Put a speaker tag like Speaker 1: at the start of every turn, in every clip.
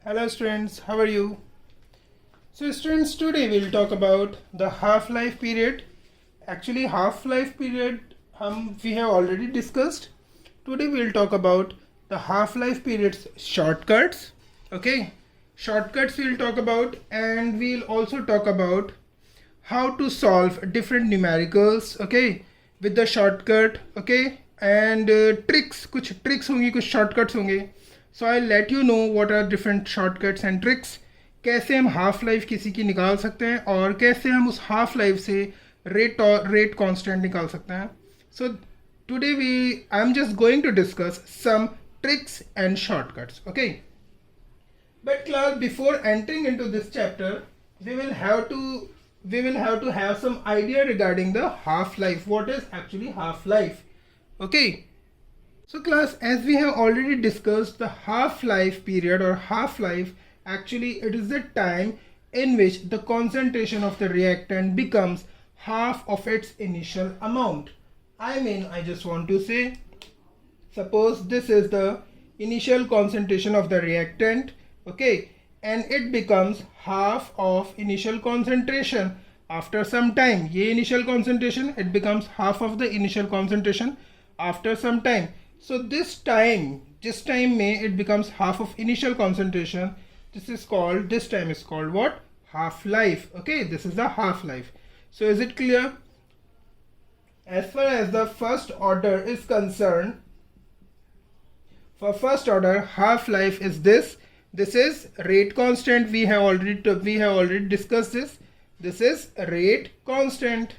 Speaker 1: Hello students, how are you? So students, today we'll talk about the half-life period. Actually half-life period we have already discussed. Today we'll talk about the half-life period's shortcuts. Okay, shortcuts we'll talk about, and we'll also talk about how to solve different numericals, okay, with the shortcut, okay, and tricks, कुछ tricks होंगी, कुछ shortcuts होंगे. So I'll let you know what are different shortcuts and tricks. कैसे हम half life किसी की निकाल सकते हैं और कैसे हम उस हाफ लाइफ से रेट कांस्टेंट निकाल सकते हैं. So today I am just going to discuss some tricks and shortcuts. Okay, but class, before entering into this chapter, we will have to have some idea regarding the half life. What is actually half life? Okay, so class, as we have already discussed, the half life period or half life, actually it is the time in which the concentration of the reactant becomes half of its initial amount. I just want to say, suppose this is the initial concentration of the reactant, okay, and it becomes half of initial concentration after some time. ये initial concentration, it becomes half of the initial concentration after some time. So this time में it becomes half of initial concentration. This time is called what? Half life. Okay, this is the half life. So is it clear? As far as the first order is concerned, for first order, half life is this. This is rate constant. We have already discussed this. This is rate constant.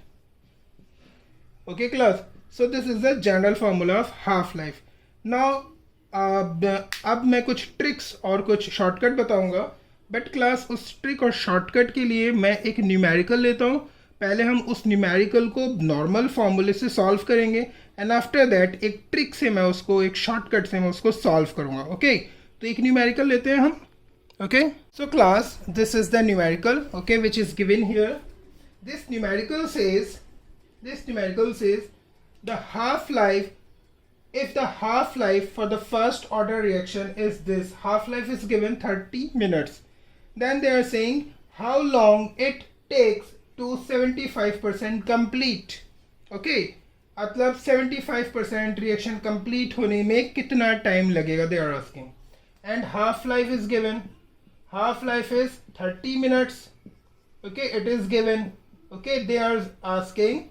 Speaker 1: Okay class, so this is the general formula of half life. Now अब मैं कुछ tricks और कुछ shortcut बताऊंगा, but class उस trick और shortcut के लिए मैं एक न्यूमेरिकल लेता हूँ. पहले हम उस न्यूमेरिकल को नॉर्मल फॉर्मूले से सॉल्व करेंगे, एंड आफ्टर दैट एक ट्रिक से मैं उसको, एक शॉर्टकट से मैं उसको सॉल्व करूँगा. ओके, तो एक न्यूमेरिकल लेते हैं हम. Okay, so class, this is the numerical, okay, which is given here. This numerical says the half life, if the half life for the first order reaction is this, half life is given 30 minutes, then they are saying how long it takes to 75% complete. Okay, मतलब 75% reaction complete होने में कितना time लगेगा, they are asking. And half life is given, half life is 30 minutes. Okay, it is given. Okay, they are asking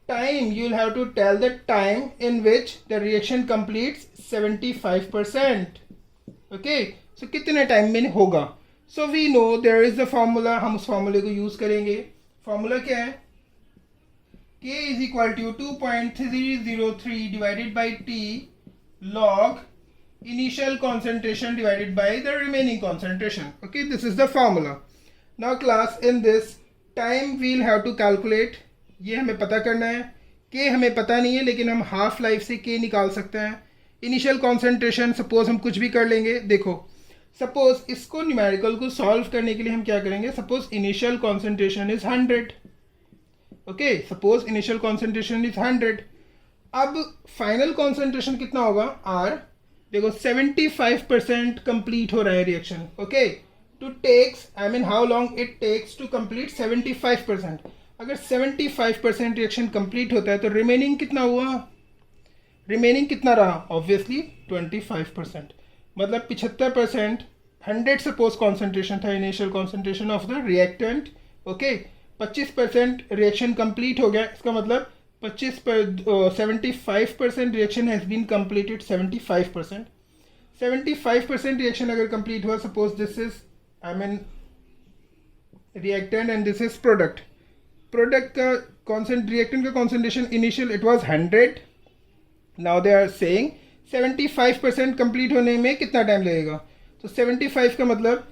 Speaker 1: time. You'll have to tell the time in which the reaction completes 75%. Okay, so कितने time में होगा. So we know there is a formula. हम उस फॉर्मूले को use करेंगे. Formula क्या है? K is equal to 2.303 divided by T log initial concentration divided by the remaining concentration. Okay, this is the formula. Now class, in this time we'll have to calculate. ये हमें पता करना है. के हमें पता नहीं है, लेकिन हम हाफ लाइफ से के निकाल सकते हैं. इनिशियल कॉन्सेंट्रेशन सपोज हम कुछ भी कर लेंगे. देखो, सपोज इसको न्यूमेरिकल को सॉल्व करने के लिए हम क्या करेंगे. Suppose initial concentration is 100. Okay, suppose initial concentration is 100. अब फाइनल कॉन्सेंट्रेशन कितना होगा, आर. देखो 75% कंप्लीट हो रहा है reaction. Okay, to takes, how long it takes to complete 75%. अगर 75% रिएक्शन कंप्लीट होता है तो रिमेनिंग कितना हुआ, रिमेनिंग कितना रहा, ऑब्वियसली 25%. मतलब 75%. 100 सपोज कॉन्सेंट्रेशन था, initial concentration of the reactant. Okay, 25% reaction complete हो गया. इसका मतलब 75% reaction has been completed. 75% reaction अगर कंप्लीट हुआ, suppose this is reactant and this is product. Product का रिएक्टेंट का concentration initial it was 100. Now they are saying 75% complete होने में कितना टाइम लगेगा. तो 75 का मतलब,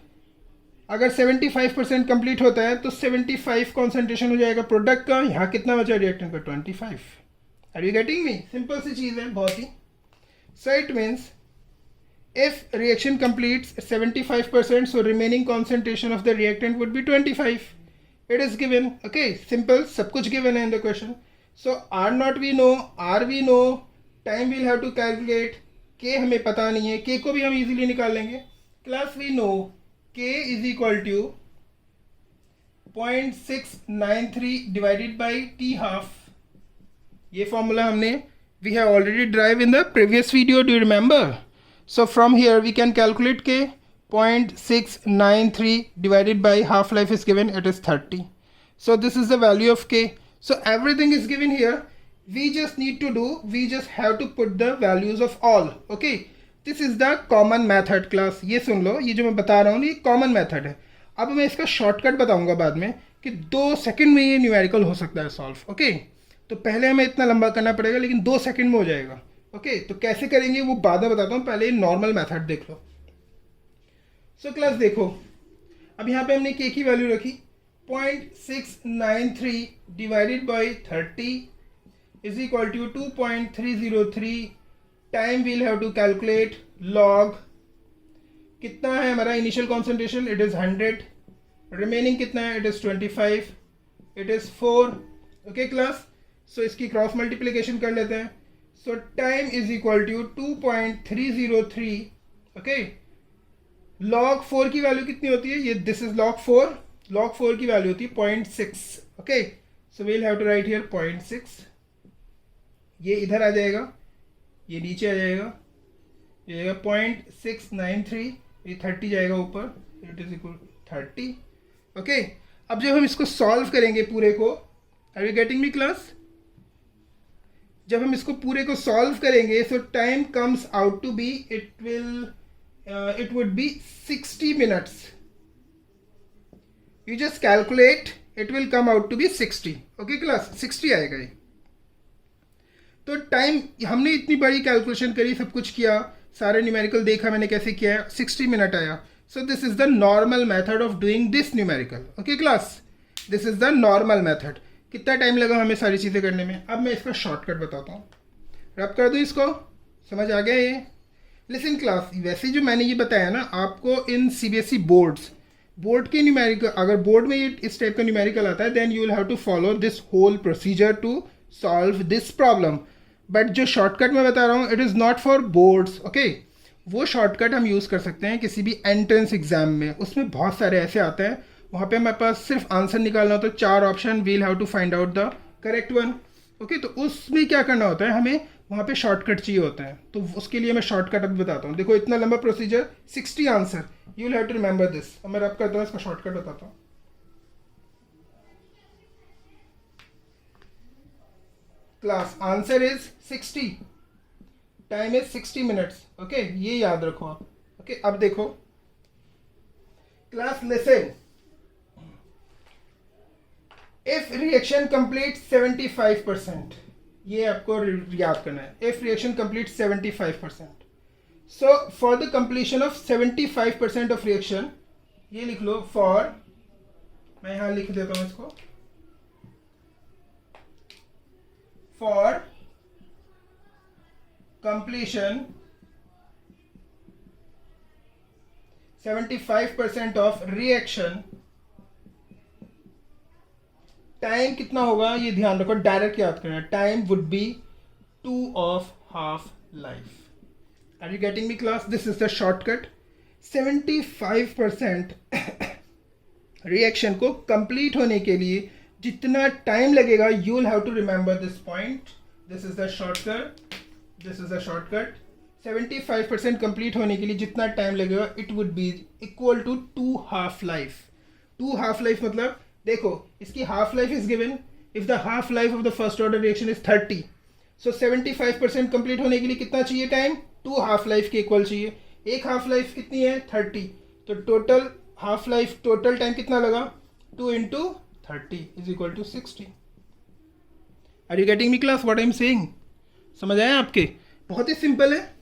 Speaker 1: अगर 75% कंप्लीट होता है तो 75 कॉन्सेंट्रेशन हो जाएगा प्रोडक्ट का. यहाँ कितना बचा रिएक्टेंट का, 25. Are you getting me? Simple सी चीज़ है बहुत ही. So it means if reaction completes 75%, so remaining concentration of the reactant would be 25. It is given. Okay, simple, सब कुछ given है in the question. So R naught we know, R we know, time we'll have to calculate. K हमें पता नहीं है, K को भी हम easily निकाल लेंगे. Class we know k is equal to 0.693 divided by t half. ये फॉर्मूला हमने we have already derive in the previous video, do you remember? So from here we can calculate k. 0.693 divided by half life is given, it is 30. So this is the value of k. So everything is given here. We just need to do, we just have to put the values of all. Okay, this is the common method class. ये सुन लो, ये जो मैं बता रहा हूँ ये common method है. अब मैं इसका शॉर्टकट बताऊंगा बाद में कि 2 सेकंड में ये न्यूमेरिकल हो सकता है सॉल्व. ओके, तो पहले हमें इतना लंबा करना पड़ेगा लेकिन 2 सेकंड में हो जाएगा. ओके, तो कैसे करेंगे वो बाद में बताता हूँ, पहले नॉर्मल मेथड देख लो. सो क्लास देखो, अब यहाँ पे हमने के की वैल्यू रखी 0.693 divided by 30 is equal to 2.303. Time will have to calculate log. कितना है हमारा initial concentration? It is 100. Remaining कितना है? It is 25. It is 4. Okay class, so इसकी क्रॉस मल्टीप्लीकेशन कर लेते हैं. So time is equal to 2.303. Okay, log 4 की वैल्यू कितनी होती है? ये दिस इज log 4. log 4 की वैल्यू होती है 0.6. Okay, so we'll have to write here 0.6. ये इधर आ जाएगा, ये नीचे आ जाएगा, ये जाएगा 0.693. ये 30 जाएगा ऊपर, इट इज इक्वल 30. ओके, अब जब हम इसको सॉल्व करेंगे पूरे को, are you getting me class? जब हम इसको पूरे को सॉल्व करेंगे so time comes out to be, it would be 60 minutes. You just calculate, it will come out to be 60. Okay class, 60 आएगा ये. तो टाइम हमने इतनी बड़ी कैलकुलेशन करी, सब कुछ किया, सारे न्यूमेरिकल देखा मैंने कैसे किया है, 60 मिनट आया. सो this is the normal method of doing this numerical. Okay class, this is the normal method. कितना टाइम लगा हमें सारी चीज़ें करने में? अब मैं इसका शॉर्टकट बताता हूँ. रब कर दूँ इसको, समझ आ गया ये? लिसन क्लास, वैसे जो मैंने ये बताया ना आपको, इन सीबीएसई बोर्ड के न्यूमेरिकल, अगर बोर्ड में ये इस टाइप का न्यूमेरिकल आता है then you will have to follow this whole procedure to solve this problem. But जो शॉर्टकट मैं बता रहा हूँ it is not for boards. Okay, वो शॉर्टकट हम यूज़ कर सकते हैं किसी भी एंट्रेंस एग्जाम में. उसमें बहुत सारे ऐसे आते हैं, वहाँ पे हमारे पास सिर्फ आंसर निकालना होता है, 4 option, we'll have to find out the correct one. Okay, तो उसमें क्या करना होता है, हमें वहाँ पे शॉर्टकट चाहिए होता है. तो उसके लिए मैं शॉर्टकट अभी बताता हूँ. देखो इतना लंबा procedure, 60 answer, you will have to remember this. अब मैं रब करता हूँ, इसका शॉर्टकट बताता हूँ. Class answer is 60, time is 60 minutes. Okay, ये याद रखो आप. ओके, अब देखो class, listen. If reaction complete 75%, ये आपको याद करना है. If reaction complete 75%, so for the completion of 75% of reaction, ये लिख लो फॉर, मैं यहां लिख देता हूं इसको, for completion 75% of reaction, time कितना होगा ये ध्यान रखो, डायरेक्ट याद करना. Time would be 2 of half life. Are you getting me class? This is the shortcut. 75% reaction को कंप्लीट होने के लिए जितना टाइम लगेगा, you will have to remember this point. This is the shortcut. This is the shortcut. 75% complete होने के लिए जितना टाइम लगेगा, it would be equal to 2 half life. 2 half life मतलब देखो, इसकी half life is given. If the half life of the first order reaction is 30, so 75% complete होने के लिए कितना चाहिए टाइम? 2 हाफ लाइफ के इक्वल चाहिए. एक हाफ लाइफ कितनी है? 30. तो total half life, total time कितना लगा? 2 into 30 is equal to 60. Are you getting me class what I am saying? समझ आया आपके? बहुत ही सिंपल है.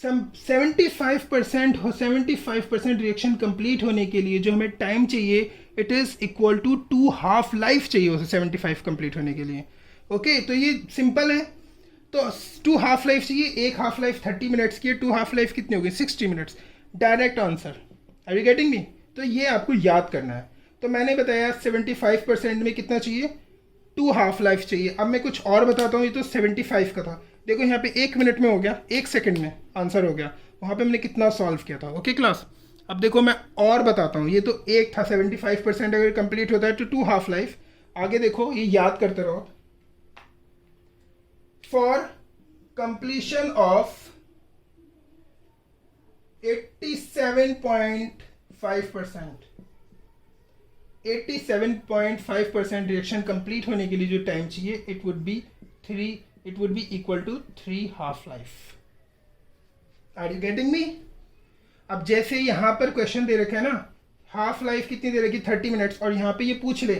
Speaker 1: 75% रिएक्शन कंप्लीट होने के लिए जो हमें टाइम चाहिए, it is equal to 2 half life चाहिए उसे 75 कंप्लीट होने के लिए. ओके, तो ये सिंपल है. तो 2 हाफ लाइफ चाहिए. एक हाफ लाइफ 30 मिनट्स की है, 2 हाफ लाइफ कितनी होगी? 60 minutes. Direct answer. Are you getting me? तो ये आपको याद करना है. तो मैंने बताया 75% में कितना चाहिए? 2 हाफ लाइफ चाहिए. अब मैं कुछ और बताता हूँ. ये तो 75 का था. देखो यहाँ पे 1 मिनट में हो गया, 1 सेकंड में आंसर हो गया. वहाँ पे हमने कितना सॉल्व किया था. ओके क्लास, अब देखो मैं और बताता हूँ, ये तो एक था 75% अगर कंप्लीट होता है तो 2 हाफ लाइफ। आगे देखो, ये याद करते रहो। For completion of 87.5%, 87.5% reaction complete होने के लिए जो टाइम चाहिए, it would be equal to 3 half life. Are you getting me? अब जैसे यहां पर क्वेश्चन दे रखा है ना, हाफ लाइफ कितनी दे रखी, 30 मिनट्स, और यहां पे ये पूछ ले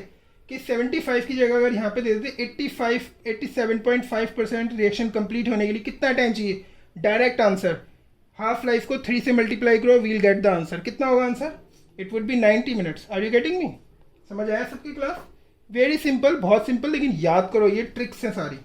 Speaker 1: कि 75 की जगह अगर यहां पे दे देते 87.5% रिएक्शन कंप्लीट होने के लिए कितना टाइम चाहिए, डायरेक्ट आंसर हाफ लाइफ को 3 से मल्टीप्लाई करो, वील गेट द आंसर। कितना होगा answer? It would be 90 minutes. Are you getting me? समझ आया सबकी क्लास? वेरी सिंपल, बहुत सिंपल, लेकिन याद करो, ये ट्रिक्स हैं सारी।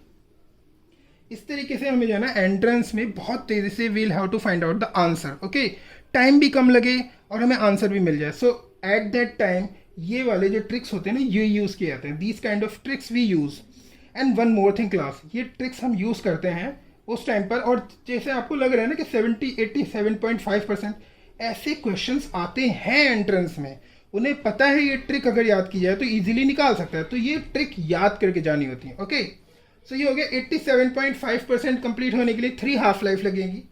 Speaker 1: इस तरीके से हमें जो है ना एंट्रेंस में बहुत तेजी से we'll have to find out the answer. Okay, time भी कम लगे और हमें आंसर भी मिल जाए। सो एट दैट टाइम ये वाले जो ट्रिक्स होते हैं ना, ये यूज़ किए जाते हैं। These kind of tricks we use. And one more thing class, ये ट्रिक्स हम यूज़ करते हैं उस टाइम पर, और जैसे आपको लग रहा है ना कि 87.5% ऐसे क्वेश्चंस आते हैं एंट्रेंस में, उन्हें पता है ये ट्रिक अगर याद की जाए तो इजीली निकाल सकता है। तो ये ट्रिक याद करके जानी होती है। ओके, सो ये हो गया 87.5% कंप्लीट होने के लिए 3 हाफ लाइफ लगेगी।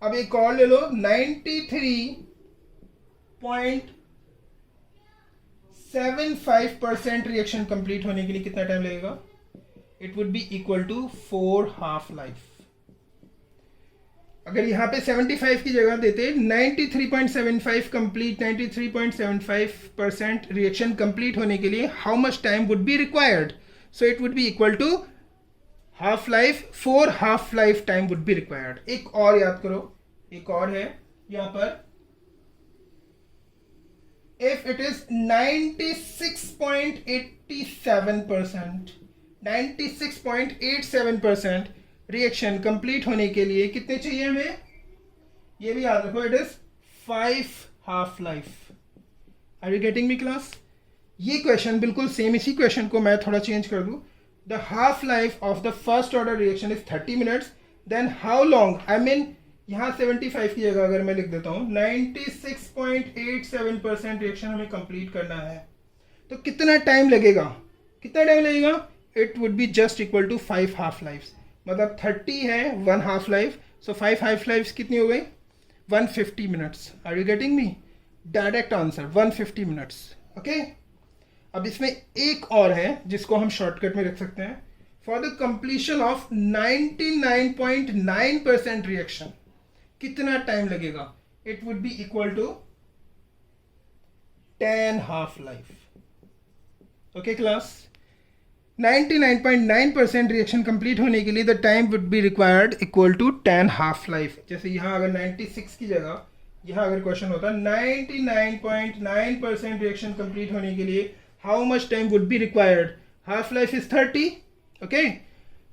Speaker 1: अब एक और ले लो, 93.75% रिएक्शन कंप्लीट होने के लिए कितना टाइम लगेगा? It would be equal to 4 half life. अगर यहां पे 75 की जगह देते 93.75 कंप्लीट, 93.75% रिएक्शन कंप्लीट होने के लिए how much time would be required? So it would be equal to half life, 4 half life time would be required. एक और याद करो, एक और है यहां पर, if it is 96.87% reaction complete होने के लिए कितने चाहिए हमें? ये भी याद रखो, it is 5 half life. Are you getting me class? ये क्वेश्चन बिल्कुल सेम, इसी क्वेश्चन को मैं थोड़ा चेंज कर दूं। The half life of the first order reaction is 30 minutes. Then how long? I mean, यहाँ 75 की जगह अगर मैं लिख देता हूँ 96.87% रिएक्शन हमें कंप्लीट करना है, तो कितना टाइम लगेगा? कितना टाइम लगेगा? It would be just equal to 5 half life. मतलब 30 है 1 half life, so 5 half life कितनी हो गई? 150 minutes. Are you getting me? Direct answer 150 minutes. Okay, अब इसमें एक और है जिसको हम शॉर्टकट में रख सकते हैं। For the completion of 99.9% reaction कितना टाइम लगेगा? It would be equal to 10 half life. Okay class, 99.9% reaction complete होने के लिए the time would be required equal to 10 half life. जैसे यहां अगर 96 की जगह यहां अगर क्वेश्चन होता 99.9% रिएक्शन कंप्लीट होने के लिए how much time would be required? Half life is 30. Okay,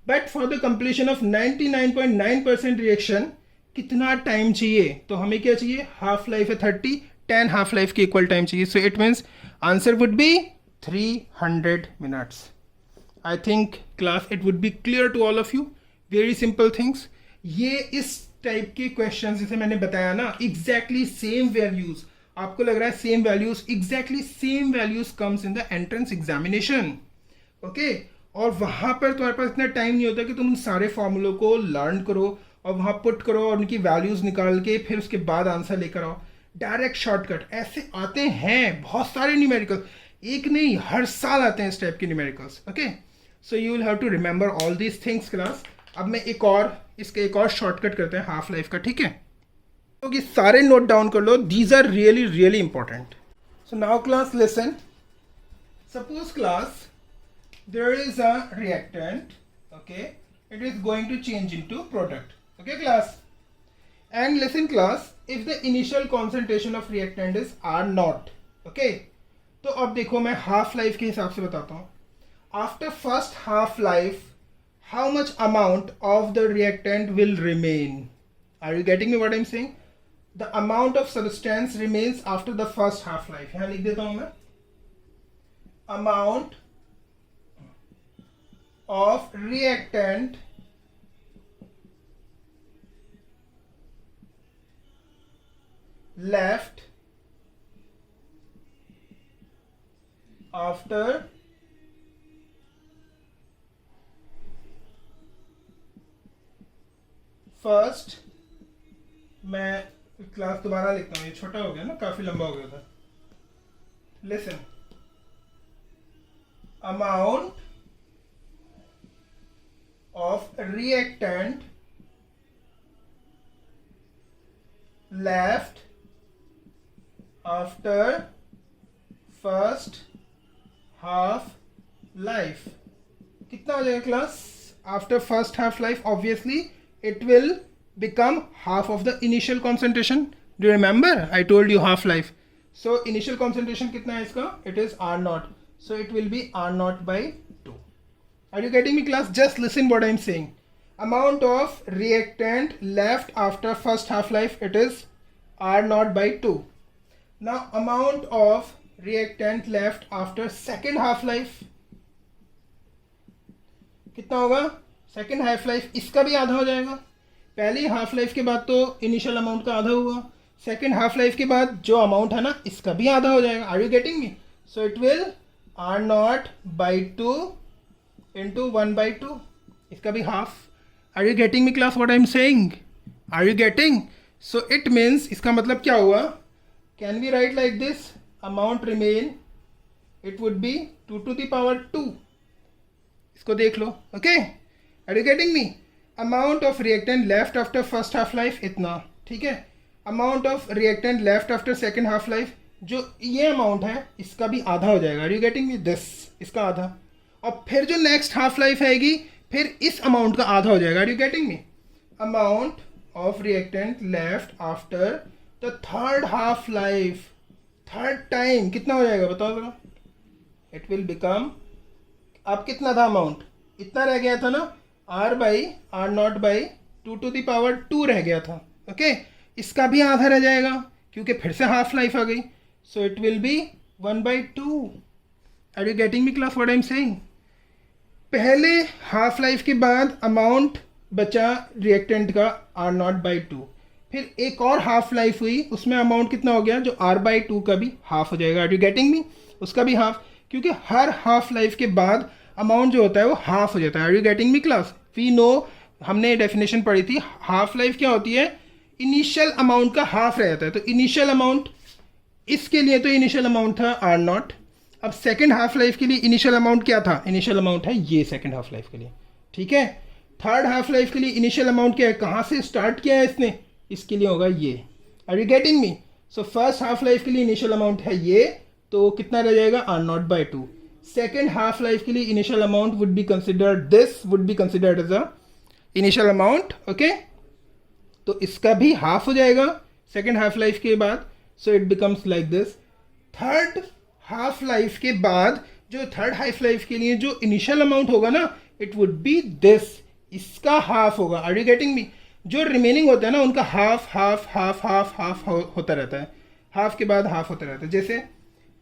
Speaker 1: but for the completion of 99.9% reaction कितना टाइम चाहिए? तो हमें क्या चाहिए? हाफ लाइफ है 30, 10 हाफ लाइफ के इक्वल टाइम चाहिए। So it means answer would be 300 minutes. I think class it would be clear to all of you. Very simple things. ये इस टाइप के क्वेश्चन जैसे मैंने बताया ना, एग्जैक्टली सेम वैल्यूज, आपको लग रहा है same values, exactly same values comes in the entrance examination. Okay, और वहां पर तुम्हारे पास इतना टाइम नहीं होता कि तुम उन सारे फॉर्मूलों को लर्न करो और वहां पुट करो और उनकी वैल्यूज निकाल के फिर उसके बाद आंसर लेकर आओ। डायरेक्ट शॉर्टकट ऐसे आते हैं बहुत सारे न्यूमेरिकल, एक नहीं हर साल आते हैं इस टाइप के numericals. Okay, so you will have to remember all these things class. अब मैं एक और शॉर्टकट करते हैं हाफ लाइफ का, ठीक है? तो ये सारे नोट डाउन कर लो, these are really really important. So now class listen, suppose class there is a reactant, okay, it is going to change into product, okay class, and listen class, if the initial concentration of reactant is R naught, okay, तो अब देखो मैं half life के हिसाब से बताता हूँ। After first half life how much amount of the reactant will remain? Are you getting me what I'm saying? The amount of substance remains after the first half life. यहाँ लिख देता हूँ मैं, amount of reactant left after first, मैं class दोबारा लिखता हूँ, ये छोटा हो गया ना, काफी लंबा हो गया था. Listen, amount of reactant left after first half life. कितना हो जाएगा class? After first half life obviously it will become half of the initial concentration. Do you remember I told you half life? So initial concentration कितना है इसका? It is R naught. So it will be R naught by 2. Are you getting me class? Just listen what I am saying. Amount of reactant left after first half life, it is R naught by 2. Now amount of reactant left after second half life कितना होगा? Second half life इसका भी आधा हो जाएगा. पहली half life के बाद तो इनिशियल अमाउंट का आधा हुआ, सेकेंड हाफ लाइफ के बाद जो अमाउंट है ना इसका भी आधा हो जाएगा. Are you getting me? So it will R naught by 2 into 1 by 2, इसका भी half. Are you getting me class what I am saying? Are you getting? So it means इसका मतलब क्या हुआ? Can we write like this? Amount remain, it would be 2 to the power 2. इसको देख लो. Okay, are you getting me? Amount of reactant left after first half life इतना, ठीक है. Amount of reactant left after second half life, जो ये amount है इसका भी आधा हो जाएगा. Are you getting me? This इसका आधा, और फिर जो नेक्स्ट हाफ लाइफ आएगी फिर इस अमाउंट का आधा हो जाएगा. Are you getting me? Amount of reactant left after the third half life, third time कितना हो जाएगा बताओ जरा. इट विल बिकम, अब कितना था अमाउंट? इतना रह गया था ना, R by R naught by 2 to the power 2 रह गया था. ओके, इसका भी आधा रह जाएगा क्योंकि फिर से हाफ लाइफ आ गई. So it will be 1 by 2. Are you getting me class what I am saying? पहले हाफ लाइफ के बाद अमाउंट बचा रिएक्टेंट का R नॉट बाई 2, फिर एक और हाफ लाइफ हुई, उसमें अमाउंट कितना हो गया? जो R बाई 2 का भी हाफ हो जाएगा. Are you getting me? उसका भी हाफ, क्योंकि हर हाफ लाइफ के बाद अमाउंट जो होता है वो हाफ हो जाता है. Are you getting me class? We know, हमने डेफिनेशन पढ़ी थी, हाफ लाइफ क्या होती है? इनिशियल अमाउंट का हाफ रह जाता है. तो इनिशियल अमाउंट, इसके लिए तो इनिशियल अमाउंट था R नॉट. अब सेकेंड हाफ लाइफ के लिए इनिशियल अमाउंट क्या था? इनिशियल अमाउंट है ये सेकेंड हाफ लाइफ के लिए, ठीक है. थर्ड हाफ लाइफ के लिए इनिशियल अमाउंट क्या है? कहाँ से स्टार्ट किया है इसने? इसके लिए होगा ये. Are you getting me? So first half life के लिए इनिशियल अमाउंट है ये, तो कितना रह जाएगा? R naught by 2. Second half life के लिए initial amount would be considered, this would be considered as a initial amount. Okay, तो इसका भी हाफ हो जाएगा सेकेंड हाफ लाइफ के बाद. सो it becomes like this. Third half life के बाद जो थर्ड हाफ लाइफ के लिए जो इनिशियल अमाउंट होगा ना, इट वुड बी दिस, इसका हाफ होगा. Are you getting me? जो रिमेनिंग होता है ना उनका half half half half half होता रहता है, हाफ के बाद हाफ होता रहता है. जैसे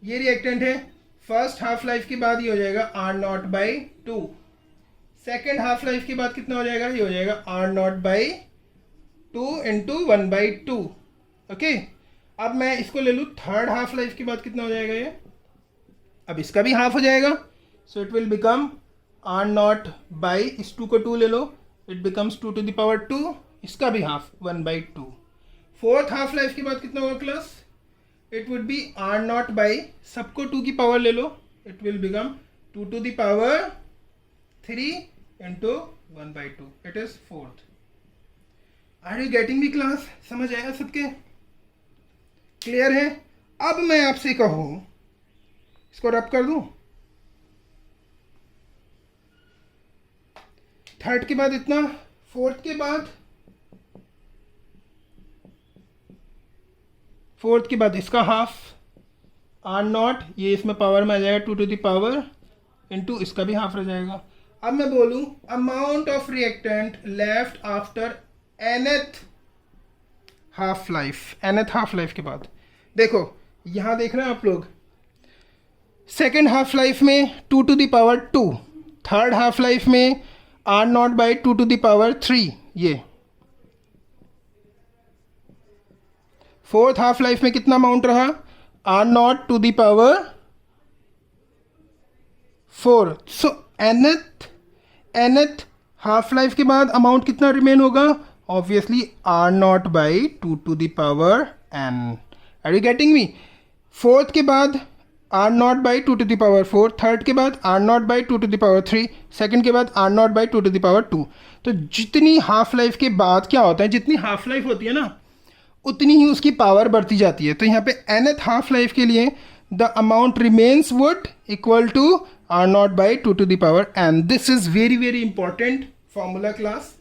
Speaker 1: ये रिएक्टेंट है, फर्स्ट हाफ लाइफ के बाद ये हो जाएगा R naught by 2. Second half life के बाद कितना हो जाएगा? ये हो जाएगा R naught by 2 into 1 by 2. Okay, अब मैं इसको ले लूँ, थर्ड हाफ लाइफ के बाद कितना हो जाएगा ये? अब इसका भी हाफ हो जाएगा. So it will become R naught by, इस 2 को 2 ले लो, it becomes 2 to the power 2. इसका भी half 1 by 2. Fourth half life के बाद कितना होगा class? It would be R naught by, सबको 2 की पावर ले लो, it will become 2 to the power 3 into 1 by 2. It is fourth. Are you getting me class? समझ आया सबके? क्लियर है? अब मैं आपसे कहूं, इसको रब कर दूं, थर्ड के बाद इतना, फोर्थ के बाद, फोर्थ के बाद इसका हाफ R नॉट, ये इसमें पावर में आ जाएगा 2 to the power इंटू इसका भी हाफ रह जाएगा. अब मैं बोलूं amount of reactant left after nth half life, nth half life के बाद. देखो यहां देख रहे हैं आप लोग, सेकेंड हाफ लाइफ में 2 to the power 2, third half life में R naught by 2 to the power 3. ये फोर्थ हाफ लाइफ में कितना अमाउंट रहा? R naught to the power 4. So nth half life के बाद अमाउंट कितना रिमेन होगा? Obviously R naught by 2 to the power n. Are you getting me? Fourth के बाद R naught by 2 to the power 4, third के बाद R naught by 2 to the power 3, second के बाद R naught by 2 to the power 2. तो जितनी half life के बाद क्या होता है, जितनी हाफ लाइफ होती है ना उतनी ही उसकी पावर बढ़ती जाती है. तो यहाँ पे nth हाफ लाइफ के लिए the amount remains would equal to R naught by 2 to the power n. This is very very important formula class,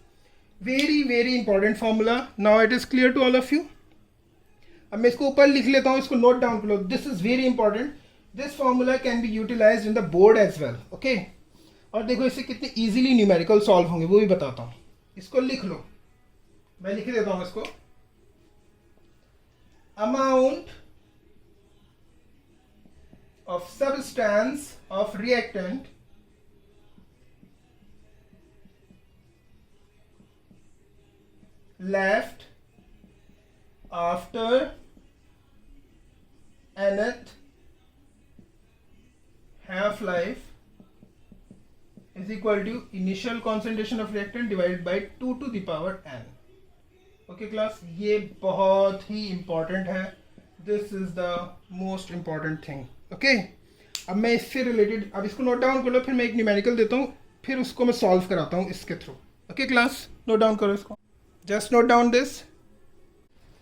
Speaker 1: very very important formula. Now it is clear to all of you. अब मैं इसको ऊपर लिख लेता हूँ, इसको note down कर लो. This is very important. This formula can be utilized in the board as well. Okay, और देखो इससे कितने इजीली न्यूमेरिकल सॉल्व होंगे वो भी बताता हूँ. इसको लिख लो, मैं लिख देता हूँ इसको. Amount of substance of reactant left after nth half life is equal to initial concentration of reactant divided by 2 to the power n. Okay class, ये बहुत ही important है. This is the most important thing. Okay, अब मैं इससे related, अब इसको note down कर लो, फिर मैं एक न्यूमेरिकल देता हूँ, फिर उसको मैं सॉल्व कराता हूँ इसके through. Okay class, note down करो इसको. Just note down this.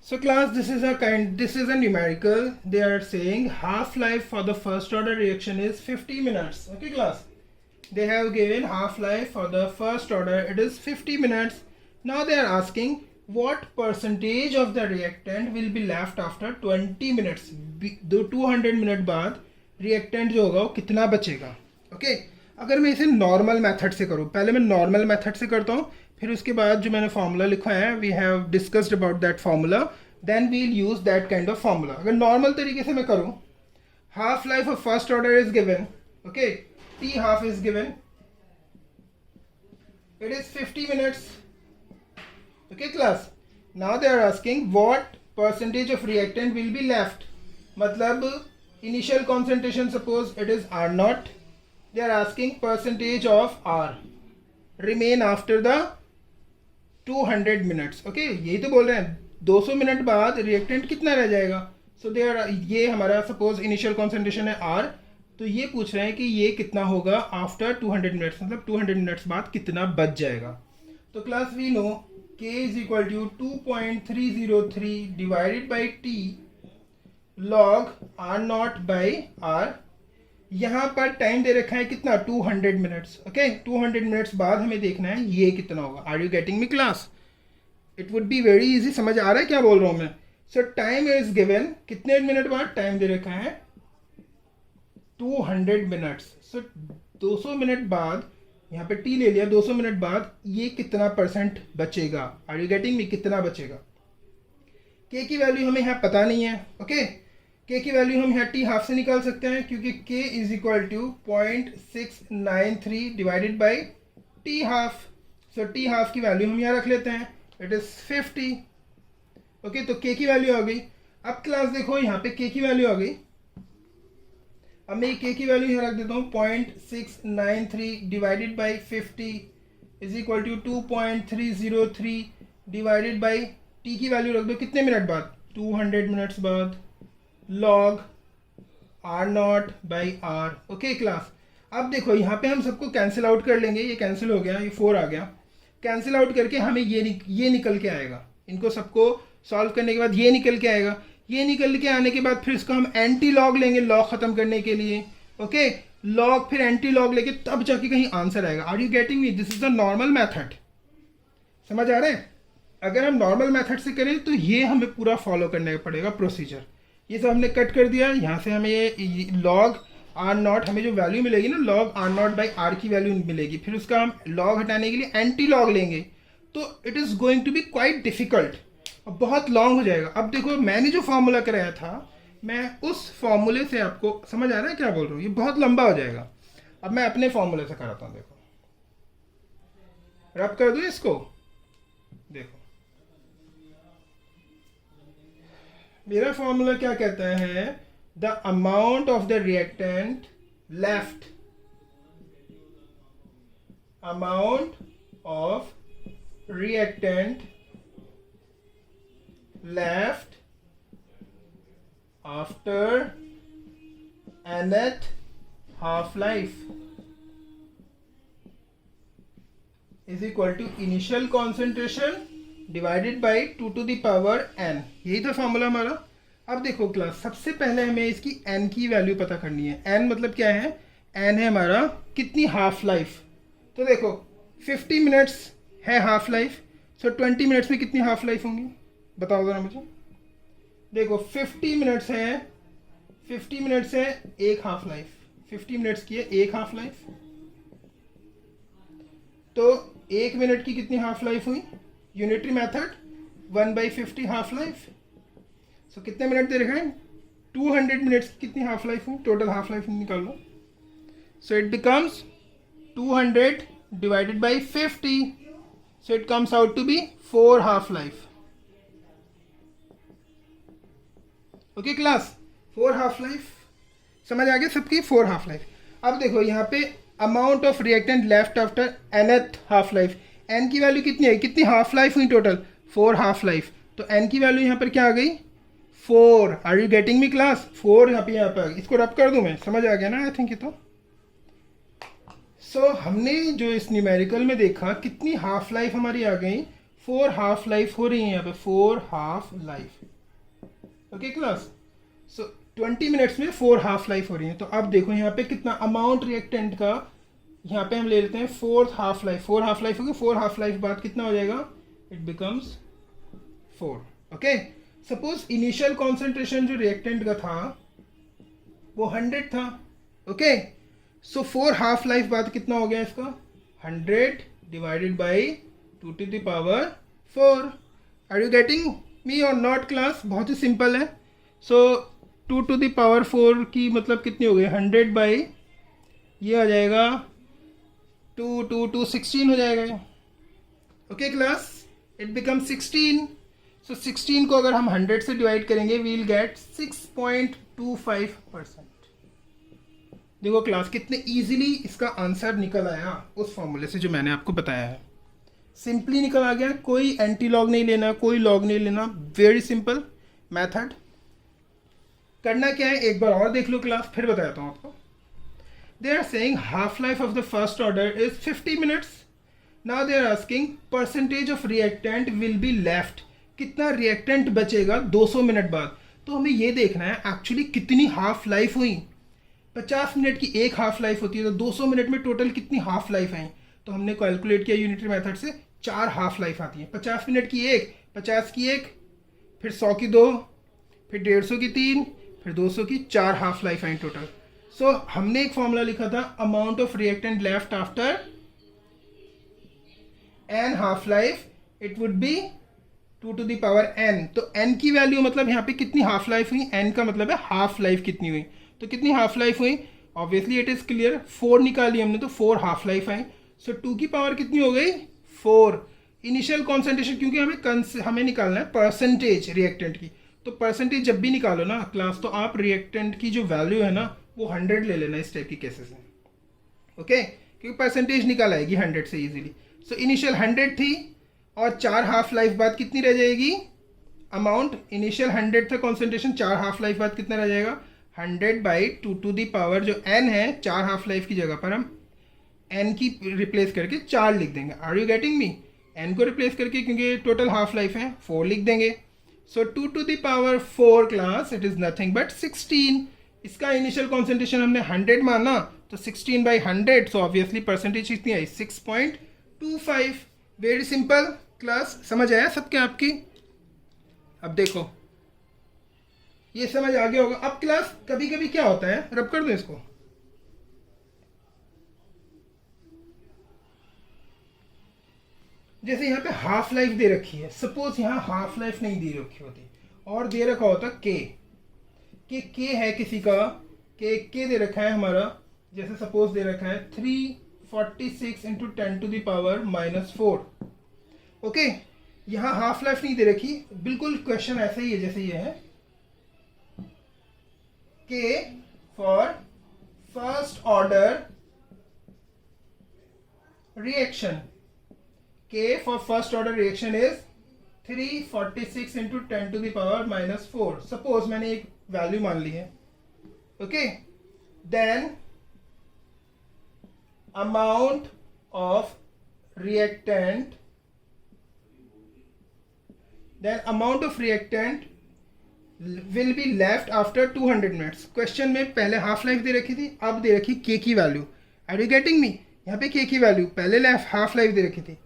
Speaker 1: So class, this is a numerical. They are saying half life for the first order reaction is 50 minutes. Okay class, they have given half life for the first order, it is 50 minutes. Now they are asking what percentage of the reactant will be left after 20 minutes. 200 minute बाद reactant जो होगा वो कितना बचेगा. Okay, अगर मैं इसे normal method से करूँ, पहले मैं नॉर्मल मेथड से करता हूँ, फिर उसके बाद जो मैंने फार्मूला लिखा है, we have discussed about that formula, then we will use that kind of formula. अगर नॉर्मल तरीके से मैं करूँ, half life of first order is given. Okay, T half is given, it is 50 minutes. Okay class, now they are asking what percentage of reactant will be left. मतलब initial concentration suppose it is R naught, they are asking percentage of R remain after the 200 minutes. Okay, यही तो बोल रहे हैं, 200 minute बाद reactant कितना रह जाएगा. सो दे आर, ये हमारा सपोज इनिशियल कॉन्सेंट्रेशन है आर, तो ये पूछ रहे हैं कि ये कितना होगा आफ्टर 200 मिनट्स, मतलब 200 मिनट्स बाद कितना बच जाएगा. तो class we know k is equal to 2.303 divided by t log R naught by R. यहाँ पर टाइम दे रखा है कितना, 200 मिनट्स. ओके, 200 मिनट्स बाद हमें देखना है ये कितना होगा. Are you getting me class? It would be very easy. समझ आ रहा है क्या बोल रहा हूँ मैं? सो टाइम इज गिवन, कितने मिनट बाद टाइम दे रखा है, 200 मिनट्स. सो 200 मिनट बाद, यहाँ पे टी ले लिया, 200 मिनट बाद ये कितना परसेंट बचेगा. Are you getting me? कितना बचेगा. के की वैल्यू हमें यहाँ पता नहीं है. ओके, के की वैल्यू हम यहाँ टी हाफ से निकाल सकते हैं, क्योंकि k is equal to 0.693 divided by t half. So t half की वैल्यू हम यहाँ रख लेते हैं, इट इज 50. ओके, तो के की वैल्यू आ गई. अब क्लास देखो, यहाँ पे के की वैल्यू आ गई. अब मैं के की वैल्यू यहाँ रख देता हूँ, 0.693 divided by 50 is equal to 2.303 divided by t की वैल्यू रख दो कितने मिनट बाद, 200 मिनट्स बाद, log R naught by R. Okay class, अब देखो यहाँ पे हम सबको कैंसिल आउट कर लेंगे. ये कैंसिल हो गया, ये 4 आ गया. कैंसिल आउट करके हमें ये निकल के आएगा. इनको सबको सॉल्व करने के बाद ये निकल के आएगा. ये निकल के आने के बाद फिर इसको हम एंटी लॉग लेंगे लॉग खत्म करने के लिए. ओके, लॉग फिर एंटी लॉग लेके तब जाके कहीं आंसर आएगा. Are you getting me? This is the normal method. समझ आ रहा है? अगर हम नॉर्मल मेथड से करें तो ये हमें पूरा फॉलो करने पड़ेगा प्रोसीजर. ये सब हमने कट कर दिया. यहाँ से हमें ये लॉग आर नॉट, हमें जो वैल्यू मिलेगी ना, log R naught by R की वैल्यू मिलेगी. फिर उसका हम लॉग हटाने के लिए एंटी लॉग लेंगे, तो it is going to be quite difficult, बहुत लॉन्ग हो जाएगा. अब देखो, मैंने जो फार्मूला कराया था, मैं उस फॉर्मूले से, आपको समझ आ रहा है क्या बोल रहा हूँ, ये बहुत लंबा हो जाएगा. अब मैं अपने फॉर्मूले से कराता हूँ. देखो, रब कर दूँ इसको. देखो मेरा फॉर्मूला क्या कहता है, the amount of the reactant left amount of reactant left after nth half life is equal to initial concentration divided by 2 to the power n. यही था फॉर्मूला हमारा. अब देखो क्लास, सबसे पहले हमें इसकी n की वैल्यू पता करनी है. n मतलब क्या है? n है हमारा कितनी हाफ लाइफ. तो देखो 50 मिनट्स है हाफ लाइफ, सो 20 मिनट्स में कितनी हाफ लाइफ होंगी बताओ ज़रा मुझे. देखो 50 मिनट्स है, 50 मिनट्स है एक हाफ लाइफ, 50 मिनट्स की है एक हाफ लाइफ. तो एक मिनट की कितनी हाफ लाइफ हुई? Unitary method 1/50 half life. So कितने मिनट दे रखे हैं? 200 मिनट्स की कितनी हाफ लाइफ हुई? टोटल हाफ लाइफ निकाल लो. So it becomes 200 divided by 50. So it comes out to be 4 half life. Okay class, 4 half life. समझ आ गया सबकी? 4 half life. अब देखो यहाँ पे amount of reactant left after nth half life. n की वैल्यू कितनी है? कितनी हाफ लाइफ हुई टोटल? 4 half life. तो n की वैल्यू यहाँ पर क्या आ गई? 4. Are you getting me class? 4 यहाँ पे आ गई. इसको रब कर दूँ मैं? समझ आ गया ना? आई थिंक ये तो. सो हमने जो इस न्यूमेरिकल में देखा कितनी हाफ लाइफ हमारी आ गई? 4 हाफ लाइफ हो रही है यहाँ पे, 4 half life. Okay class. So 20 minutes में 4 हाफ लाइफ हो रही है. तो अब देखो यहाँ पे कितना अमाउंट रिएक्टेंट का, यहाँ पे हम ले लेते हैं 4 हाफ लाइफ. 4 हाफ लाइफ होगी, 4 हाफ लाइफ बाद कितना हो जाएगा? It becomes 4. Okay. Suppose initial concentration जो रिएक्टेंट का था वो 100 था. ओके. सो 4 हाफ लाइफ बाद कितना हो गया इसका? 100 divided by 2 to the power 4. Are you getting me और नॉट क्लास? बहुत ही सिंपल है. सो 2 to the power 4 की मतलब कितनी हो गई? 100 बाई ये आ जाएगा 2 16 हो जाएगा. Okay class, it become 16. सो 16 को अगर हम 100 से डिवाइड करेंगे वी विल गेट 6.25%. देखो क्लास कितने इजीली इसका आंसर निकल आया उस फॉर्मूले से जो मैंने आपको बताया है. सिंपली निकल आ गया. कोई एंटी लॉग नहीं लेना, कोई लॉग नहीं लेना. Very simple method. करना क्या है एक बार और देख लो क्लास, फिर बताता हूँ आपको. They are saying half life of the first order is 50 minutes. Now they are asking percentage of reactant will be left. कितना रिएक्टेंट बचेगा 200 मिनट बाद. तो हमें ये देखना है एक्चुअली कितनी हाफ लाइफ हुई. 50 मिनट की एक हाफ लाइफ होती है, तो 200 मिनट में टोटल कितनी हाफ लाइफ आई? तो हमने कैलकुलेट किया यूनिटरी मेथड से, 4 हाफ लाइफ आती है. 50 मिनट की एक, 50 की एक, फिर 100 की 2, फिर 150 की 3, फिर 200 की 4 हाफ लाइफ आई टोटल. सो हमने एक फॉर्मूला लिखा था amount of reactant left after n half life, it would be 2 to the power n. तो n की वैल्यू मतलब यहाँ पे कितनी हाफ लाइफ हुई? n का मतलब है हाफ लाइफ कितनी हुई. तो कितनी हाफ लाइफ हुई? Obviously it is clear. 4 निकाली हमने तो 4 हाफ लाइफ आई. सो 2 की पावर कितनी हो गई? 4. इनिशियल कॉन्सेंट्रेशन, क्योंकि हमें निकालना है परसेंटेज रिएक्टेंट की. तो परसेंटेज जब भी निकालो ना क्लास, तो आप रिएक्टेंट की जो वैल्यू है ना वो 100 ले लेना इस टाइप की केसेस में. ओके, क्योंकि परसेंटेज निकाल आएगी 100 से इजीली. सो इनिशियल 100 थी और 4 हाफ लाइफ बाद कितनी रह जाएगी? अमाउंट इनिशियल 100 था कॉन्सेंट्रेशन, 4 हाफ लाइफ बाद कितना रह जाएगा? 100 बाई 2 to the power जो n है, 4 हाफ लाइफ की जगह पर हम n की रिप्लेस करके 4 लिख देंगे. Are you getting me? n को रिप्लेस करके, क्योंकि टोटल हाफ लाइफ है, 4 लिख देंगे. So 2 to the power 4 class, it is nothing but 16. इसका इनिशियल कॉन्सेंट्रेशन हमने 100 माना, तो 16 बाई 100. सो ऑब्वियसली परसेंटेज कितनी आई? 6.25. Very simple class. समझ आया सबके आपकी? अब देखो ये समझ आ गया होगा. अब क्लास कभी कभी क्या होता है, रब कर दो इसको. जैसे यहाँ पे हाफ लाइफ दे रखी है, सपोज यहाँ हाफ लाइफ नहीं दे रखी होती और दे रखा होता के है किसी का, के दे रखा है हमारा, जैसे सपोज दे रखा है 346 into 10 to the power -4. Okay, यहाँ हाफ लाइफ नहीं दे रखी, बिल्कुल क्वेश्चन ऐसा ही है जैसे ये है. K for first order reaction. K for first order reaction is 346 into 10 to the power minus 4. Suppose मैंने एक वैल्यू मान ली है. Okay. Then amount of reactant will be left after 200 minutes. Question में पहले हाफ लाइफ दे रखी थी, अब दे रखी के की value. Are you getting me? यहाँ पे के की वैल्यू, पहले हाफ लाइफ दे रखी थी.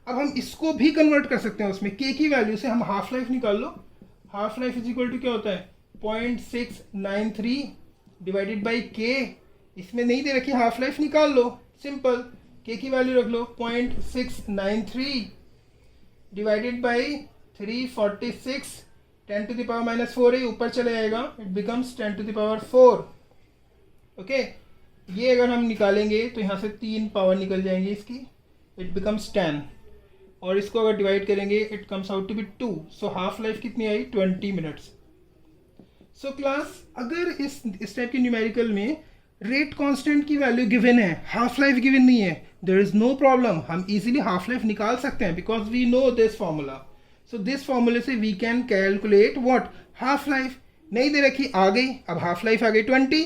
Speaker 1: अब हम इसको भी कन्वर्ट कर सकते हैं उसमें. के की वैल्यू से हम हाफ लाइफ निकाल लो. Half life is equal to क्या होता है? 0.693 डिवाइडेड बाई के. इसमें नहीं दे रखी हाफ लाइफ, निकाल लो. सिंपल. के की वैल्यू रख लो 0.693 divided by 346. 10 to the power minus 4 है, ऊपर चले जाएगा. It becomes 10 to the power 4. Okay. ये अगर हम निकालेंगे तो यहाँ से 3 पावर निकल जाएंगी इसकी. It becomes 10. और इसको अगर डिवाइड करेंगे it comes out to be 2. So half life कितनी आई? 20 मिनट्स. सो क्लास, अगर इस टाइप के न्यूमेरिकल में रेट कांस्टेंट की वैल्यू गिवन है, हाफ लाइफ गिवन नहीं है, देयर इज नो प्रॉब्लम. हम इजीली हाफ लाइफ निकाल सकते हैं because we know this formula. So this फॉर्मूले से we can calculate what? Half life. नहीं दे रखी, आ गई. अब हाफ लाइफ आ गई 20.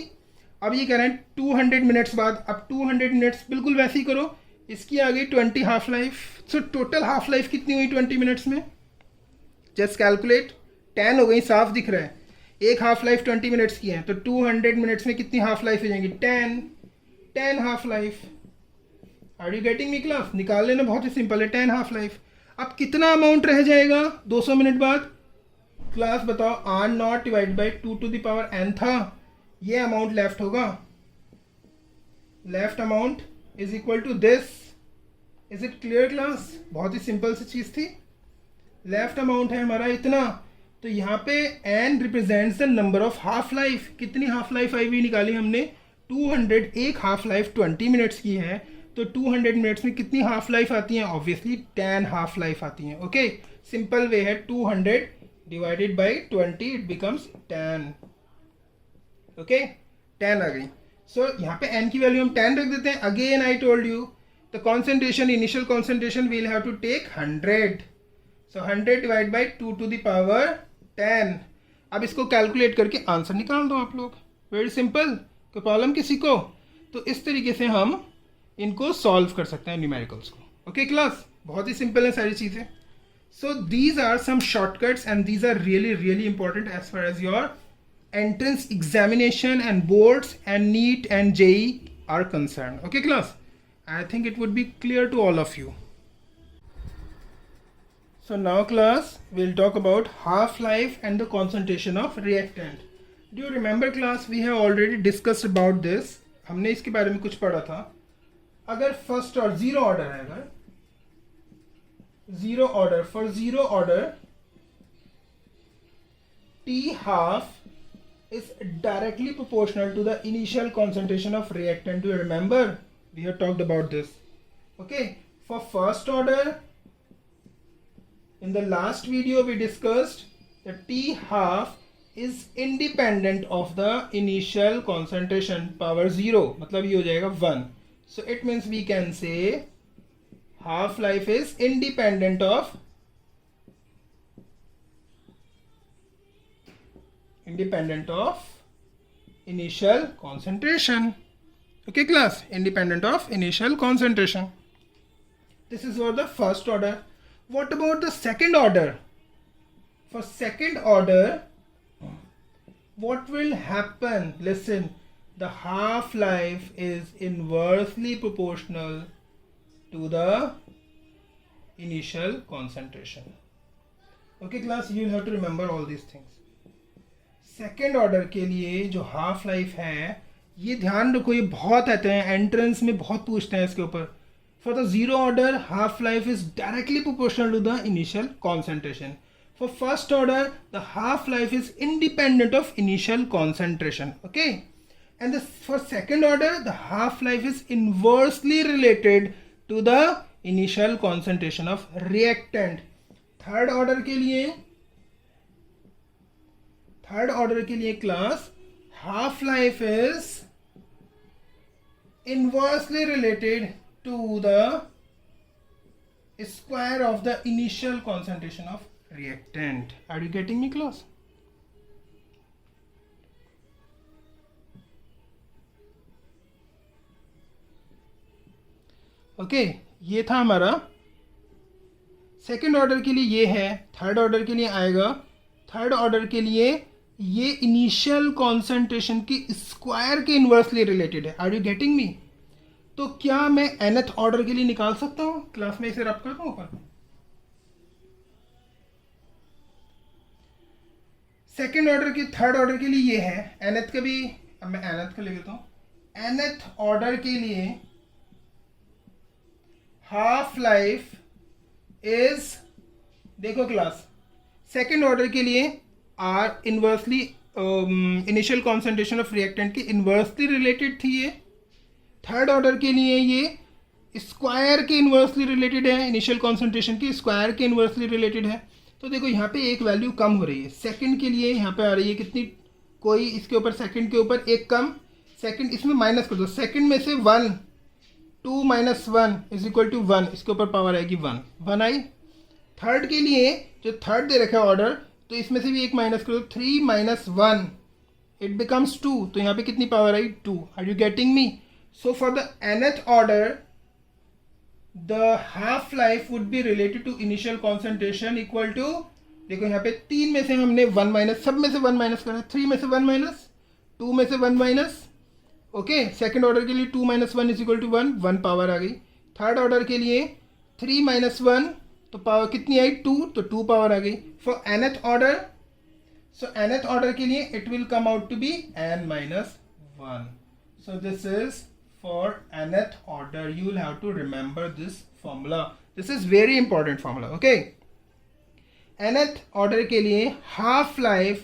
Speaker 1: अब ये कह रहे हैं 200 मिनट्स बाद. अब 200 मिनट्स बिल्कुल वैसे ही करो. इसकी आ गई 20 half life. So total half life कितनी हुई 20 मिनट्स में? Just calculate. 10 हो गई, साफ दिख रहा है. एक हाफ लाइफ 20 मिनट्स की है, तो 200 मिनट्स में कितनी हाफ लाइफ हो जाएंगी? 10 half life. Are you getting me class? निकाल लेना, बहुत ही सिंपल है. 10 हाफ लाइफ. अब कितना अमाउंट रह जाएगा 200 मिनट बाद? क्लास बताओ. R naught divide by 2 to the power n था, ये अमाउंट लेफ्ट होगा. Left amount is equal to this. Is it clear class? बहुत ही सिंपल सी चीज थी. लेफ्ट अमाउंट है हमारा इतना, तो यहाँ पे n represents the number of half life. कितनी हाफ लाइफ आई हुई निकाली हमने? 200. एक हाफ लाइफ 20 मिनट्स की है, तो 200 मिनट्स में कितनी हाफ लाइफ आती हैं? ऑब्वियसली 10 हाफ लाइफ आती हैं. ओके. सिंपल वे है. 200 divided by 20 it becomes 10. Okay. 10 आ गई. सो यहाँ पे n की वैल्यू हम 10 रख देते हैं. Again I told you the concentration, initial concentration will have to take 100. So 100 divide by 2 to the power 10. अब इसको कैलकुलेट करके आंसर निकाल दो आप लोग. Very simple. कोई प्रॉब्लम किसी को? तो इस तरीके से हम इनको सॉल्व कर सकते हैं न्यूमेरिकल्स को. ओके क्लास, बहुत ही सिंपल है सारी चीज़ें. So these are some shortcuts and these are really really important as far as your entrance examination and boards and NEET and JEE are concern. Okay class, I think it would be clear to all of you. So now class, we'll talk about half-life and the concentration of reactant. Do you remember class, we have already discussed about this. हमने इसके बारे में कुछ पढ़ा था. अगर first और zero order है, अगर zero order, for zero order T half is directly proportional to the initial concentration of reactant. Do you remember? We have talked about this. Okay. For first order, in the last video we discussed that T half is independent of the initial concentration. Power 0 मतलब ये हो जाएगा 1. So it means we can say half life is independent of initial concentration. Okay class, independent of initial concentration. This is for the first order. What about the second order? For second order, what will happen? Listen, the half-life is inversely proportional to the initial concentration. Okay class, you will have to remember all these things. Second order के लिए जो half life है, ये ध्यान रखो, ये बहुत आते हैं एंट्रेंस में, बहुत पूछते हैं इसके ऊपर. For the zero order half life is directly proportional to the initial concentration. For first order, the half life is independent of initial concentration. Okay, and for second order, the half life is inversely related to the initial concentration of reactant. Third order के लिए class half life is inversely related to the square of the initial concentration of reactant. Are you getting me close? Okay ये था हमारा second order के लिए, ये है third order के लिए आएगा। थर्ड ऑर्डर के लिए ये इनिशियल कॉन्सेंट्रेशन की स्क्वायर के इन्वर्सली रिलेटेड है। Are you getting me? तो क्या मैं nth ऑर्डर के लिए निकाल सकता हूं? क्लास में इसे रब कर दूं ऊपर। सेकेंड ऑर्डर की थर्ड ऑर्डर के लिए ये है nth का भी, अब मैं nth का ले लेता हूं। nth ऑर्डर के लिए हाफ लाइफ इज, देखो क्लास, सेकेंड ऑर्डर के लिए are inversely initial concentration of reactant की इन्वर्सली रिलेटेड थी ये। थर्ड ऑर्डर के लिए ये स्क्वायर के इन्वर्सली रिलेटेड है, इनिशियल कॉन्सेंट्रेशन की स्क्वायर के इन्वर्सली रिलेटेड है। तो देखो यहाँ पे एक वैल्यू कम हो रही है, सेकंड के लिए यहाँ पे आ रही है कितनी, कोई इसके ऊपर सेकंड के ऊपर एक कम, सेकंड इसमें माइनस कर दो, सेकंड में से 1, 2 माइनस 1 इज इक्वल टू 1, इसके ऊपर पावर आएगी 1, 1 आई। थर्ड के लिए जो थर्ड दे रखा है ऑर्डर, तो इसमें से भी एक माइनस कर दो, 3 माइनस 1 इट बिकम्स 2, तो यहाँ पे कितनी पावर आई 2। Are you getting me? So for the nth order the half life would be related to initial concentration equal to, देखो यहाँ पे 3 में से हमने 1 माइनस, सब में से 1 माइनस करा, 3 में से 1 माइनस, 2 में से 1 माइनस, ओके। सेकेंड ऑर्डर के लिए 2 minus 1 is equal to 1, 1 power आ गई। थर्ड ऑर्डर के लिए 3 माइनस 1, तो पावर कितनी आई 2, तो 2 पावर आ गई। For nth order, so nth order के लिए it will come out to be n minus 1। So this is for nth order. You will have to remember this formula. This is very important formula. Okay. nth order के लिए half life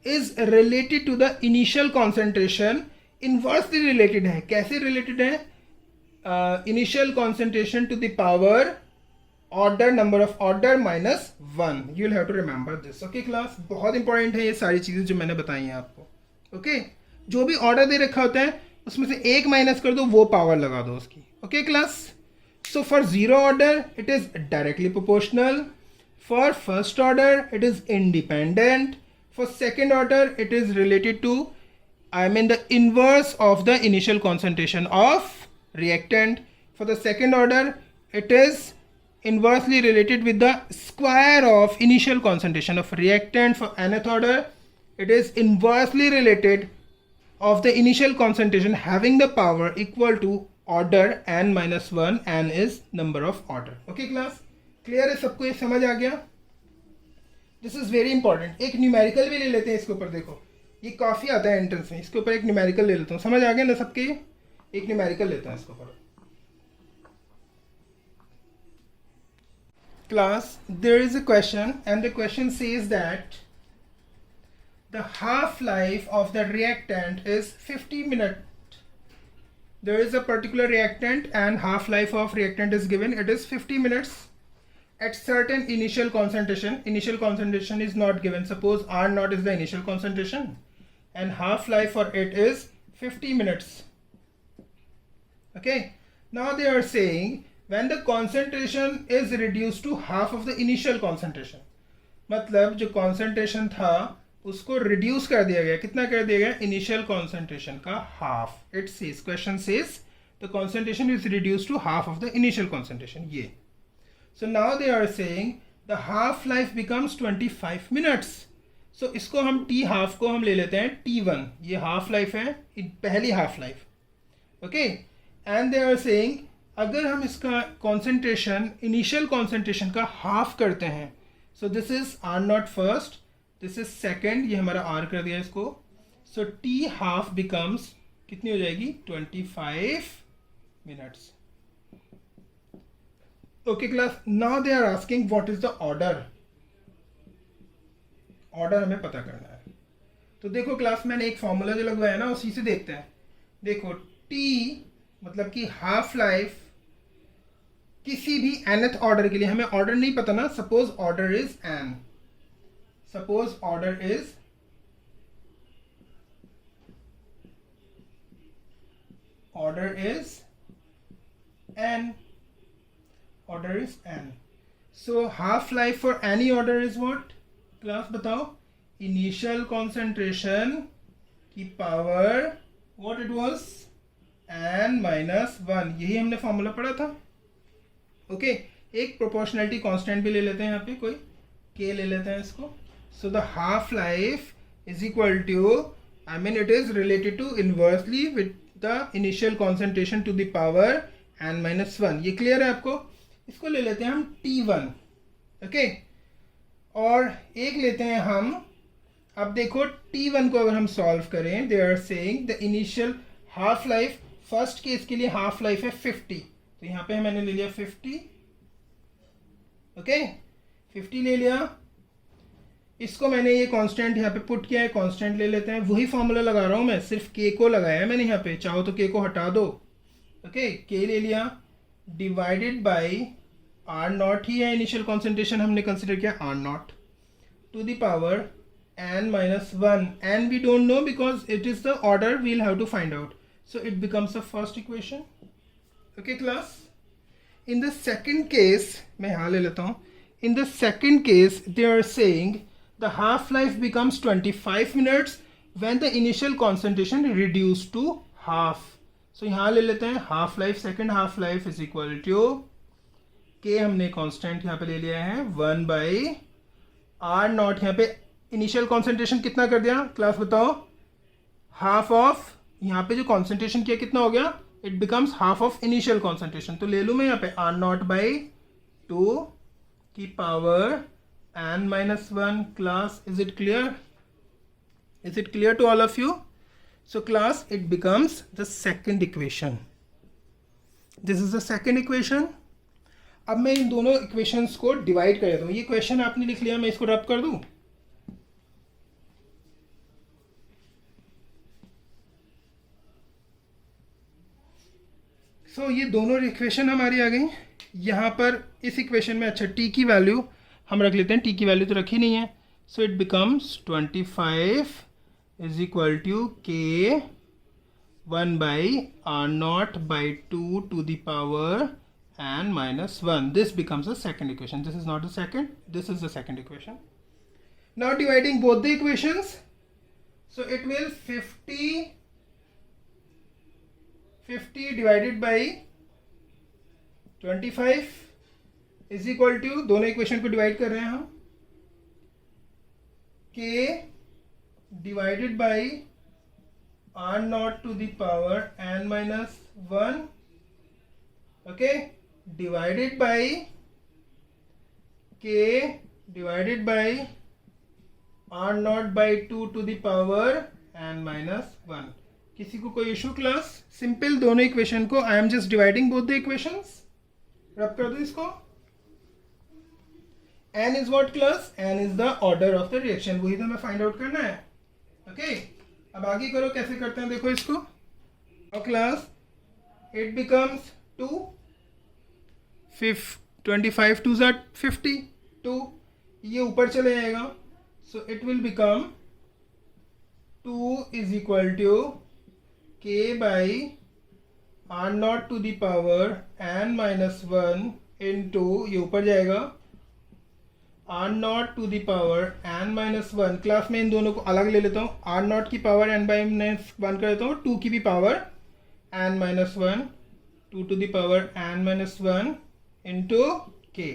Speaker 1: is related to the initial concentration. Inversely related है. कैसे related है? Initial concentration to the power order number of order minus 1. You will have to remember this. Okay class. बहुत important है ये सारी चीजें जो मैंने बताई हैं आपको. Okay. जो भी order दे रखा होता है उसमें से एक माइनस कर दो, वो पावर लगा दो उसकी। Okay class. So for zero order it is directly proportional, for first order it is independent, for second order it is related to, I mean the inverse of the initial concentration of reactant, for the second order it is inversely related with the square of initial concentration of reactant. For nth order it is inversely related of the initial concentration having the power equal to order n minus 1, n is number of order. Okay class, clear है सबको? ये समझ आ गया? This is very important. एक numerical भी ले लेते हैं इसके ऊपर। देखो ये काफ़ी आता है एंट्रेंस में, इसके ऊपर एक न्यूमेरिकल ले लेता हूँ। समझ आ गया ना सबके? एक न्यूमेरिकल लेता हूँ इसके ऊपर। Class, there is a question and the question says that the half-life of the reactant is 50 minutes. There is a particular reactant and half-life of reactant is given. It is 50 minutes at certain initial concentration. Initial concentration is not given. Suppose R naught is the initial concentration and half-life for it is 50 minutes. Okay. Now they are saying when the concentration is reduced to half of the initial concentration, मतलब जो concentration था उसको reduce कर दिया गया, कितना कर दिया गया? initial concentration का half. It says, question says the concentration is reduced to half of the initial concentration. ये so now they are saying the half life becomes 25 minutes. So इसको हम t half को हम ले लेते हैं t1, ये half life है, पहली half life. Okay, and they are saying अगर हम इसका concentration initial concentration का half करते हैं, so this is R naught first, this is second, ये हमारा R कर दिया इसको, so t half becomes कितनी हो जाएगी? 25 minutes. Okay class, now they are asking what is the order. Order हमें पता करना है। तो देखो क्लास, मैंने एक फॉर्मूला जो लगवाया ना उसी से देखते हैं। देखो t मतलब कि हाफ लाइफ किसी भी nth ऑर्डर के लिए, हमें ऑर्डर नहीं पता ना, suppose order is n, suppose order is n, order order is n. So half life for any order is what? Class बताओ. Initial concentration की power what it was? n minus 1. यही हमने फॉर्मूला पढ़ा था. Okay एक proportionality constant भी ले लेते हैं यहाँ पे, कोई k ले लेते हैं इसको. So the half life is equal to, I mean it is related to inversely with the initial concentration to the power n minus 1. ये क्लियर है आपको? इसको ले लेते हैं हम T1. ओके और एक लेते हैं हम, अब देखो T1 को अगर हम सॉल्व करें, they are saying the initial half life, first case के लिए हाफ लाइफ है 50, तो यहाँ पे मैंने ले लिया 50. ओके 50 ले लिया. इसको मैंने ये कांस्टेंट यहाँ पे पुट किया है, कांस्टेंट ले लेते हैं. वही फॉर्मूला लगा रहा हूँ मैं, सिर्फ k को लगाया है मैंने यहाँ पे, चाहो तो k को हटा दो. ओके k ले लिया डिवाइडेड बाई आर नॉट ही है, इनिशियल कॉन्सेंट्रेशन हमने कंसिडर किया R naught, to the power n minus 1. n we don't know because it is the order we'll have to find out. So it becomes the first equation. Okay class. In the second case, मैं यहाँ ले लेता हूँ. In the second case, they are saying the half life becomes 25 minutes when the initial concentration reduced to half. So यहाँ ले लेते हैं half life, second half life is equal to k, हमने constant यहाँ पे ले लिया है 1 by r नॉट. यहाँ पे इनिशियल कॉन्सेंट्रेशन कितना कर दिया क्लास बताओ? हाफ ऑफ, यहाँ पे जो कॉन्सेंट्रेशन किया कितना हो गया? It becomes half of initial concentration. तो ले लूँ मैं यहाँ पे आर नॉट बाई 2 की power n minus 1. Class is it clear? Is it clear to all of you? So class it becomes the second equation. This is the second equation. अब मैं इन दोनों इक्वेशंस को डिवाइड कर देता हूँ. ये question आपने लिख लिया, मैं इसको रब कर दूँ. सो ये दोनों इक्वेशन हमारी आ गई. यहाँ पर इस इक्वेशन में अच्छा t की वैल्यू हम रख लेते हैं, t की वैल्यू तो रखी नहीं है. So it becomes 25 is equal to k 1 by R naught by 2 to the power n minus 1. This becomes the second equation. This is not the second, this is the second equation. Now dividing both the equations, so it will 50 divided by 25 is equal to, दोनों equation को divide कर रहे हैं हम, k divided by r naught to the power n minus 1, okay, divided by k divided by r naught by 2 to the power n minus 1. किसी को कोई issue class? Simple दोनों इक्वेशन को आई am just dividing both the equations. रब कर दो इसको. n is what class? n is the order of the reaction. वही तो हमें फाइंड आउट करना है. ओके अब आगे करो, कैसे करते हैं देखो इसको. और क्लास इट बिकम्स 2, 25 2 ज़ा 50, 2 ये ऊपर चले जाएगा. So it will become 2 is equal to k by R naught to the power n minus 1 into, ये ऊपर जाएगा, R naught to the power n minus 1. Class में इन दोनों को अलग ले लेता हूँ. आर नॉट की पावर n बाई माइनस 1 कर देता हूँ, 2 की भी power n minus 1, 2 to the power n minus 1 into k.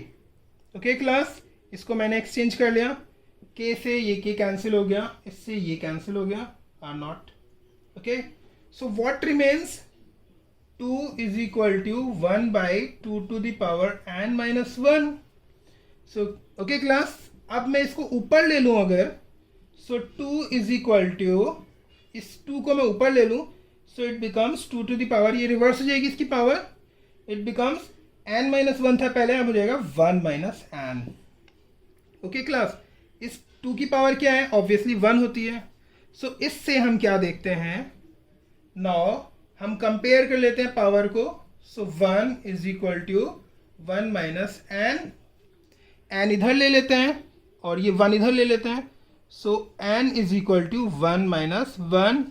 Speaker 1: Okay class, इसको मैंने एक्सचेंज कर लिया. k से ये k कैंसिल हो गया, इससे ये कैंसिल हो गया, R naught. Okay so what remains? 2 is equal to 1 by 2 to the power n minus 1. So okay class, अब मैं इसको ऊपर ले लूँ अगर, सो 2 इज इक्वल टू, इस 2 को मैं ऊपर ले लूँ, so it becomes 2 to the power, ये रिवर्स हो जाएगी इसकी power, it becomes n minus 1 था पहले, अब हो जाएगा 1 माइनस n. ओके क्लास, इस 2 की पावर क्या है? ऑब्वियसली 1 होती है. सो इससे हम क्या देखते हैं? नाउ हम कंपेयर कर लेते हैं पावर को. So 1 is equal to 1 minus n. n इधर ले लेते हैं और ये 1 इधर ले लेते हैं. So n is equal to 1 minus 1,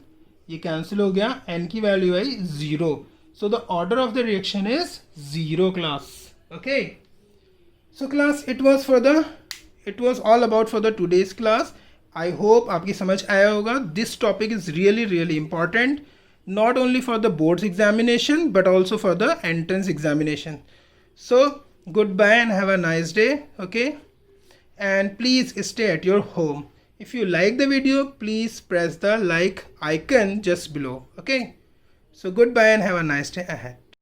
Speaker 1: ये कैंसिल हो गया, n की वैल्यू आई 0. So the order of the reaction is 0 class. Okay. So class, it was all about for the today's class. I hope आपकी समझ आया होगा. This topic is really important, not only for the board's examination but also for the entrance examination. So goodbye and have a nice day. Okay, and please stay at your home. If you like the video, please press the like icon just below. Okay, so goodbye and have a nice day ahead.